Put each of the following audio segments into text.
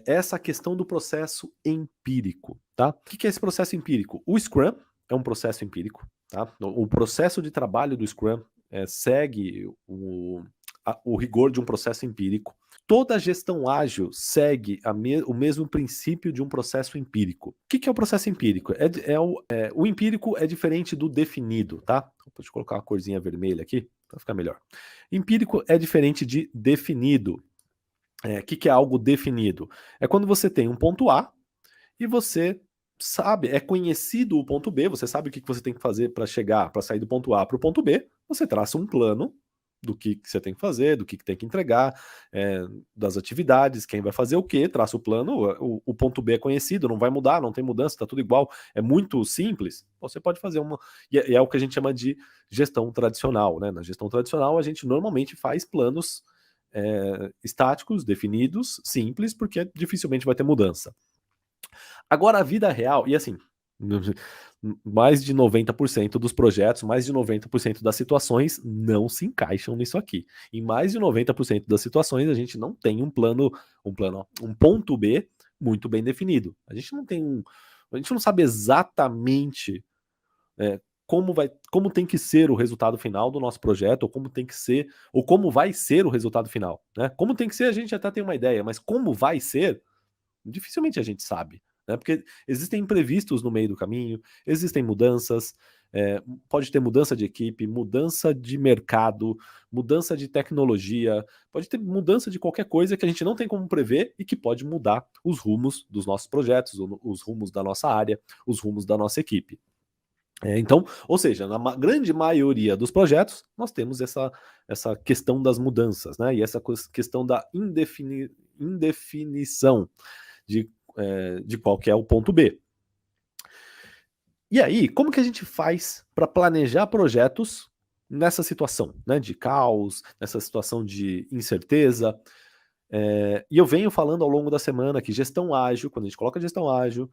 essa questão do processo empírico, tá? O que é esse processo empírico? O Scrum é um processo empírico, tá? O processo de trabalho do Scrum segue o rigor de um processo empírico. Toda gestão ágil segue o mesmo princípio de um processo empírico. O que é o processo empírico? O empírico é diferente do definido, tá? Deixa eu colocar uma corzinha vermelha aqui para ficar melhor. Empírico é diferente de definido. Que é algo definido? É quando você tem um ponto A e você sabe, é conhecido o ponto B, você sabe o que você tem que fazer para chegar, para sair do ponto A para o ponto B, você traça um plano do que você tem que fazer, do que tem que entregar, das atividades, quem vai fazer o quê, traça o plano, o ponto B é conhecido, não vai mudar, não tem mudança, está tudo igual, é muito simples, você pode fazer e é o que a gente chama de gestão tradicional, né? Na gestão tradicional a gente normalmente faz planos estáticos, definidos, simples, porque dificilmente vai ter mudança. Agora, a vida real, e assim, mais de 90% dos projetos, mais de 90% das situações não se encaixam nisso aqui. Em mais de 90% das situações, a gente não tem um ponto B muito bem definido. A gente não sabe exatamente como tem que ser o resultado final do nosso projeto, ou como vai ser o resultado final, né? Como tem que ser, a gente até tem uma ideia, mas como vai ser, dificilmente a gente sabe, né? Porque existem imprevistos no meio do caminho, existem mudanças, pode ter mudança de equipe, mudança de mercado, mudança de tecnologia, pode ter mudança de qualquer coisa que a gente não tem como prever e que pode mudar os rumos dos nossos projetos, os rumos da nossa área, os rumos da nossa equipe. Então, ou seja, na grande maioria dos projetos, nós temos essa questão das mudanças, né? E essa questão da indefinição de qual que é o ponto B. E aí, como que a gente faz para planejar projetos nessa situação, né? De caos, nessa situação de incerteza? E eu venho falando ao longo da semana que gestão ágil, quando a gente coloca gestão ágil,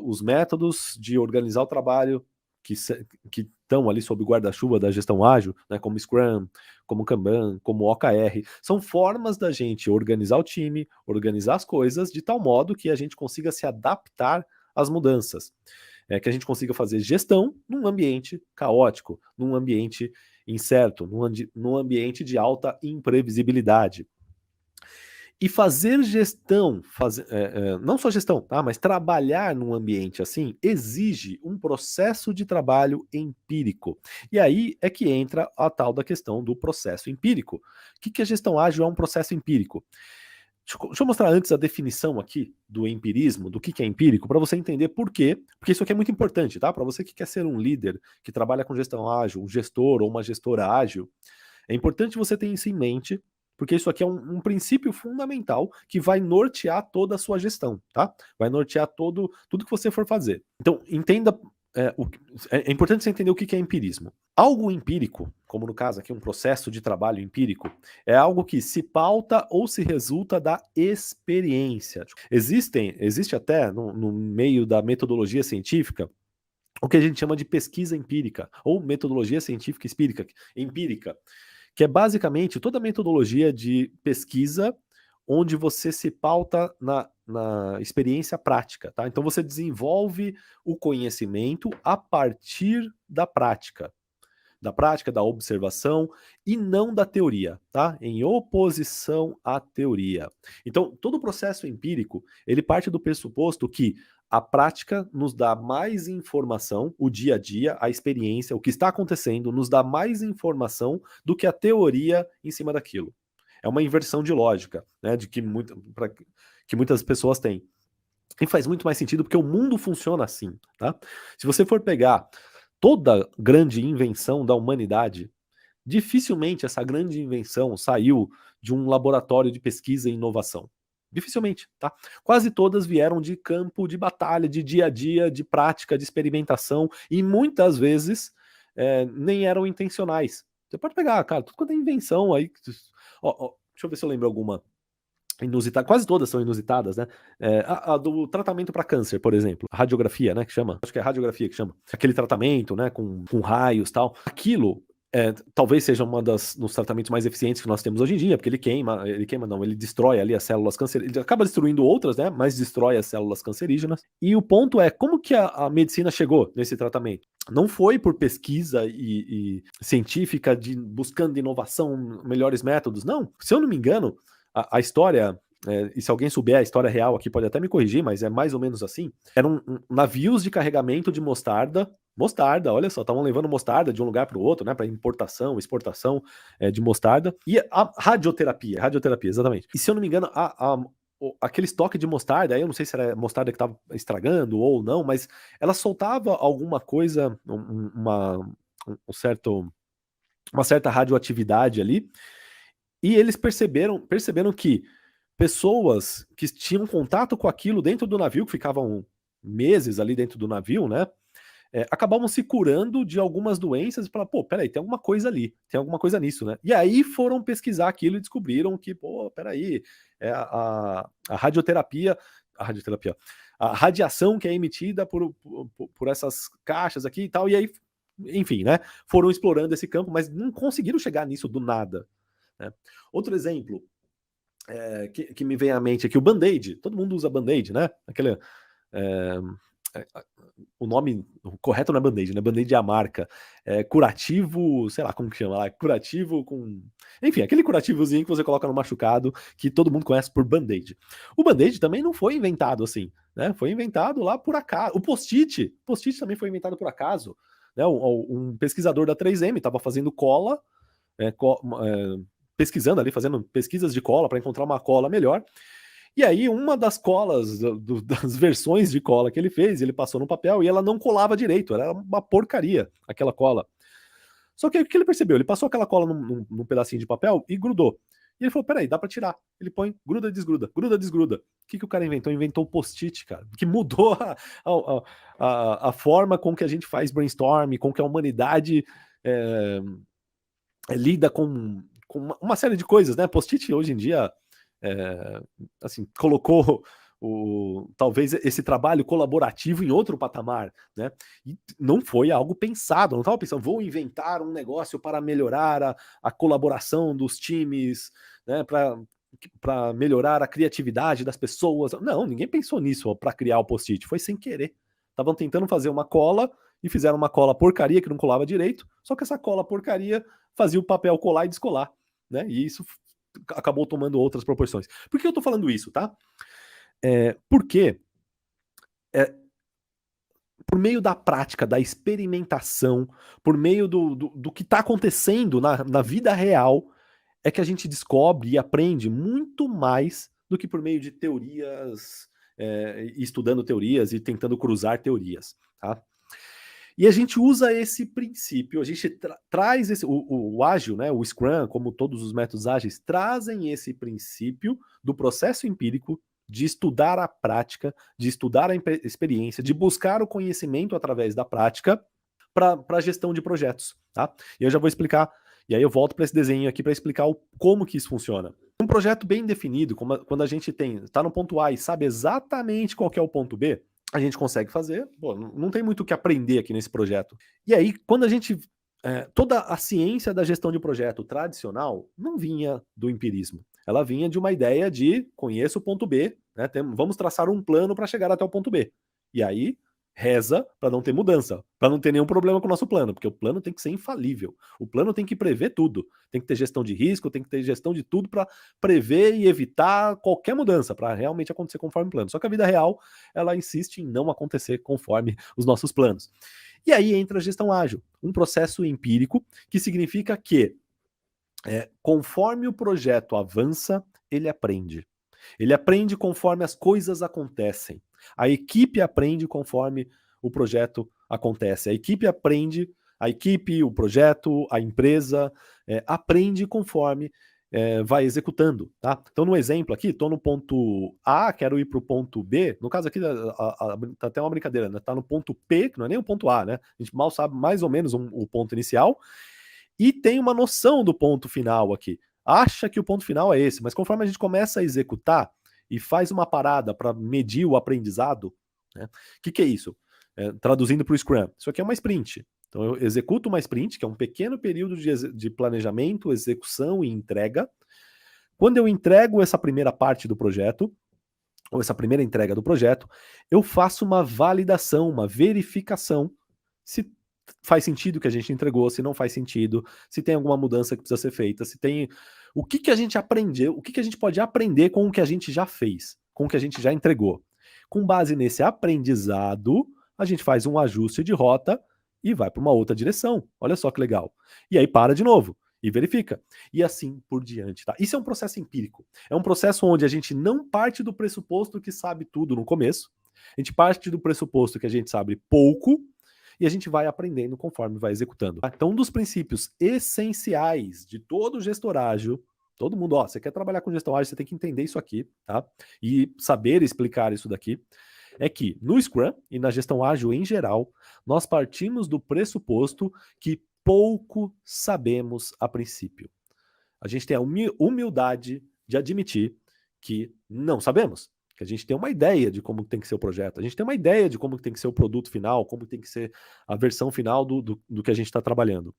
os métodos de organizar o trabalho que estão ali sob o guarda-chuva da gestão ágil, né, como Scrum, como Kanban, como OKR, são formas da gente organizar o time, organizar as coisas de tal modo que a gente consiga se adaptar às mudanças. Que a gente consiga fazer gestão num ambiente caótico, num ambiente incerto, num ambiente de alta imprevisibilidade. E fazer gestão, não só gestão, tá? Mas trabalhar num ambiente assim exige um processo de trabalho empírico. E aí é que entra a tal da questão do processo empírico. O que a gestão ágil é um processo empírico? Deixa eu mostrar antes a definição aqui do empirismo, do que é empírico, para você entender por quê, porque isso aqui é muito importante, tá? Para você que quer ser um líder, que trabalha com gestão ágil, um gestor ou uma gestora ágil, é importante você ter isso em mente, porque isso aqui é um princípio fundamental que vai nortear toda a sua gestão, tá? Vai nortear tudo que você for fazer. Então, entenda. É importante você entender o que é empirismo. Algo empírico, como no caso aqui um processo de trabalho empírico, é algo que se pauta ou se resulta da experiência. Existe até no meio da metodologia científica o que a gente chama de pesquisa empírica ou metodologia científica empírica, que é basicamente toda a metodologia de pesquisa onde você se pauta na experiência prática, tá? Então você desenvolve o conhecimento a partir da prática, da observação e não da teoria, tá? Em oposição à teoria. Então, todo o processo empírico, ele parte do pressuposto que a prática nos dá mais informação, o dia a dia, a experiência, o que está acontecendo, nos dá mais informação do que a teoria em cima daquilo. É uma inversão de lógica, né? Que muitas pessoas têm. E faz muito mais sentido porque o mundo funciona assim, tá? Se você for pegar toda grande invenção da humanidade, dificilmente essa grande invenção saiu de um laboratório de pesquisa e inovação. Dificilmente, tá? Quase todas vieram de campo de batalha, de dia a dia, de prática, de experimentação, e muitas vezes nem eram intencionais. Você pode pegar, cara, tudo quanto é invenção aí. Deixa eu ver se eu lembro alguma inusitada, quase todas são inusitadas, né? A do tratamento para câncer, por exemplo, a radiografia, né, que chama, acho que é radiografia que chama, aquele tratamento, né, com raios e tal, aquilo Talvez seja uma dos tratamentos mais eficientes que nós temos hoje em dia, porque ele destrói ali as células cancerígenas, ele acaba destruindo outras, né, mas destrói as células cancerígenas. E o ponto é, como que a medicina chegou nesse tratamento? Não foi por pesquisa e científica buscando inovação, melhores métodos, não. Se eu não me engano, a história, e se alguém souber a história real aqui pode até me corrigir, mas é mais ou menos assim, eram navios de carregamento de mostarda, olha só, estavam levando mostarda de um lugar para o outro, né, para importação, exportação de mostarda, e a radioterapia, exatamente. E se eu não me engano, aquele estoque de mostarda, aí eu não sei se era mostarda que estava estragando ou não, mas ela soltava alguma coisa, uma certa radioatividade ali, e eles perceberam que pessoas que tinham contato com aquilo dentro do navio, que ficavam meses ali dentro do navio, né, acabavam se curando de algumas doenças e falaram, pô, peraí, tem alguma coisa ali, tem alguma coisa nisso, né? E aí foram pesquisar aquilo e descobriram que, pô, peraí, a radioterapia, a radiação que é emitida por essas caixas aqui e tal, e aí, enfim, né, foram explorando esse campo, mas não conseguiram chegar nisso do nada, né? Outro exemplo que me vem à mente aqui, o Band-Aid, todo mundo usa Band-Aid, né? É, o nome correto não é Band-Aid, né? Band-Aid é a marca. Curativo, sei lá como que chama lá. Curativo com. Enfim, aquele curativozinho que você coloca no machucado, que todo mundo conhece por Band-Aid. O Band-Aid também não foi inventado assim, né? Foi inventado lá por acaso. O Post-it também foi inventado por acaso. Né? Um pesquisador da 3M estava fazendo cola, pesquisando ali, fazendo pesquisas de cola para encontrar uma cola melhor. E aí, uma das colas, das versões de cola que ele fez, ele passou no papel e ela não colava direito, era uma porcaria aquela cola. Só que o que ele percebeu? Ele passou aquela cola num pedacinho de papel e grudou. E ele falou: peraí, dá pra tirar. Ele põe, gruda, desgruda, gruda, desgruda. O que o cara inventou? Inventou o post-it, cara, que mudou a forma com que a gente faz brainstorm, com que a humanidade lida com uma série de coisas, né? Post-it hoje em dia assim, colocou talvez esse trabalho colaborativo em outro patamar, né? E não foi algo pensado, não estava pensando, vou inventar um negócio para melhorar a colaboração dos times, né? Para melhorar a criatividade das pessoas. Não, ninguém pensou nisso para criar o post-it, foi sem querer. Estavam tentando fazer uma cola e fizeram uma cola porcaria que não colava direito, só que essa cola porcaria fazia o papel colar e descolar, né? E isso acabou tomando outras proporções. Por que eu tô falando isso, tá? Porque por meio da prática, da experimentação, por meio do que está acontecendo na vida real, é que a gente descobre e aprende muito mais do que por meio de teorias, estudando teorias e tentando cruzar teorias, tá? E a gente usa esse princípio, a gente traz o ágil, né, o Scrum, como todos os métodos ágeis, trazem esse princípio do processo empírico, de estudar a prática, de estudar a experiência, de buscar o conhecimento através da prática para a gestão de projetos, tá? E eu já vou explicar, e aí eu volto para esse desenho aqui para explicar como que isso funciona. Um projeto bem definido, quando a gente está no ponto A e sabe exatamente qual que é o ponto B, a gente consegue fazer, pô, não tem muito o que aprender aqui nesse projeto. E aí, quando a gente. Toda a ciência da gestão de projeto tradicional não vinha do empirismo. Ela vinha de uma ideia de conheço o ponto B, né, vamos traçar um plano para chegar até o ponto B. E aí, reza para não ter mudança, para não ter nenhum problema com o nosso plano, porque o plano tem que ser infalível. O plano tem que prever tudo. Tem que ter gestão de risco, tem que ter gestão de tudo para prever e evitar qualquer mudança, para realmente acontecer conforme o plano. Só que a vida real, ela insiste em não acontecer conforme os nossos planos. E aí entra a gestão ágil, um processo empírico que significa que conforme o projeto avança, ele aprende. Ele aprende conforme as coisas acontecem. A equipe aprende conforme o projeto acontece. A equipe aprende, o projeto, a empresa aprende conforme vai executando. Tá? Então, no exemplo aqui, estou no ponto A, quero ir para o ponto B. No caso aqui, tá até uma brincadeira, né? Está no ponto P, que não é nem o ponto A, né? A gente mal sabe mais ou menos o ponto inicial. E tem uma noção do ponto final aqui. Acha que o ponto final é esse, mas conforme a gente começa a executar e faz uma parada para medir o aprendizado, né? O que é isso? Traduzindo para o Scrum, isso aqui é uma sprint. Então eu executo uma sprint, que é um pequeno período de planejamento, execução e entrega. Quando eu entrego essa primeira parte do projeto, ou essa primeira entrega do projeto, eu faço uma validação, uma verificação, se faz sentido o que a gente entregou, se não faz sentido, se tem alguma mudança que precisa ser feita, se tem... O que a gente aprendeu, o que a gente pode aprender com o que a gente já fez, com o que a gente já entregou. Com base nesse aprendizado, a gente faz um ajuste de rota e vai para uma outra direção. Olha só que legal. E aí para de novo e verifica. E assim por diante, tá? Isso é um processo empírico. É um processo onde a gente não parte do pressuposto que sabe tudo no começo. A gente parte do pressuposto que a gente sabe pouco e a gente vai aprendendo conforme vai executando. Então, um dos princípios essenciais de todo gestor ágil, todo mundo, ó, você quer trabalhar com gestão ágil, você tem que entender isso aqui, tá? E saber explicar isso daqui, é que no Scrum e na gestão ágil em geral, nós partimos do pressuposto que pouco sabemos a princípio. A gente tem a humildade de admitir que não sabemos, que a gente tem uma ideia de como tem que ser o projeto, a gente tem uma ideia de como tem que ser o produto final, como tem que ser a versão final do que a gente está trabalhando.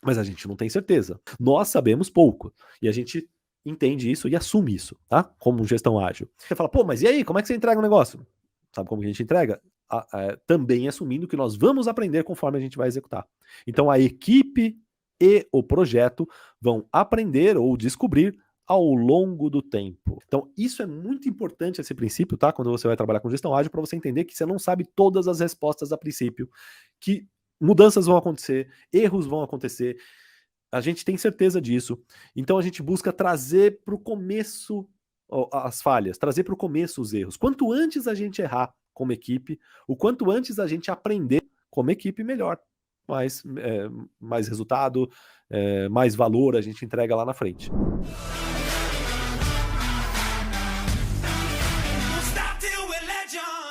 Mas a gente não tem certeza. Nós sabemos pouco. E a gente entende isso e assume isso, tá? Como gestão ágil. Você fala, pô, mas e aí, como é que você entrega o negócio? Sabe como que a gente entrega? Também assumindo que nós vamos aprender conforme a gente vai executar. Então a equipe e o projeto vão aprender ou descobrir ao longo do tempo. Então isso é muito importante, esse princípio, tá? Quando você vai trabalhar com gestão ágil, para você entender que você não sabe todas as respostas a princípio, que mudanças vão acontecer, erros vão acontecer, a gente tem certeza disso. Então a gente busca trazer para o começo as falhas, trazer para o começo os erros. Quanto antes a gente errar como equipe, o quanto antes a gente aprender como equipe, melhor. Mais resultado, mais valor a gente entrega lá na frente.